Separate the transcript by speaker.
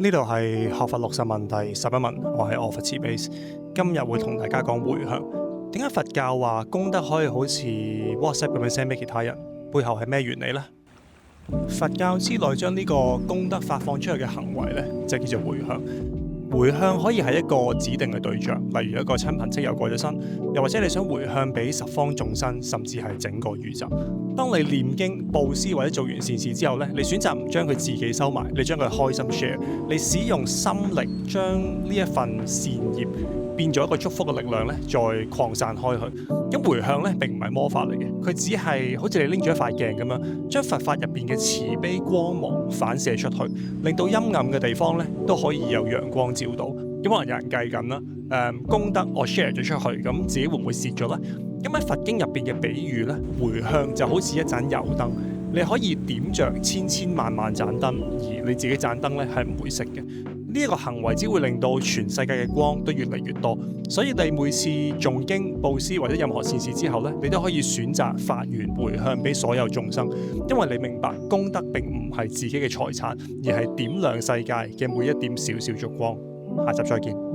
Speaker 1: 呢度係學佛六十問第11問，我係臥佛慈悲。今日會同大家講回向。點解佛教話功德可以好似 WhatsApp 咁樣 send 俾其他人？背後係咩原理呢？佛教之內將呢個功德發放出去嘅行為呢，就叫做回向。回向可以係一個指定嘅對象，例如一個親朋戚友過咗身，又或者你想回向俾十方眾生，甚至係整個宇宙。當你念經、布施或者做完善事之後呢，你選擇唔將佢自己收埋，你將佢開心 share，你使用心力將呢一份善業變咗一個祝福嘅力量咧，再擴散開去。咁回向咧並唔係魔法嚟嘅，佢只係好似你拎住一塊鏡咁樣，將佛法入邊嘅慈悲光芒反射出去，令到陰暗嘅地方咧都可以有陽光照到。咁可能有人計緊啦，功德我 share 咗出去，咁自己會唔會蝕咗咧？咁喺佛經入邊嘅比喻咧，回向就好似一盞油燈，你可以點着千千萬萬盞燈，而你自己盞燈咧係唔會熄嘅。呢一個行為只會令到全世界嘅光都越嚟越多，所以你每次誦經、布施或者任何善事之後咧，你都可以選擇發願回向俾所有眾生，因為你明白功德並唔係自己嘅財產，而係點亮世界嘅每一點小小燭光。下集再見。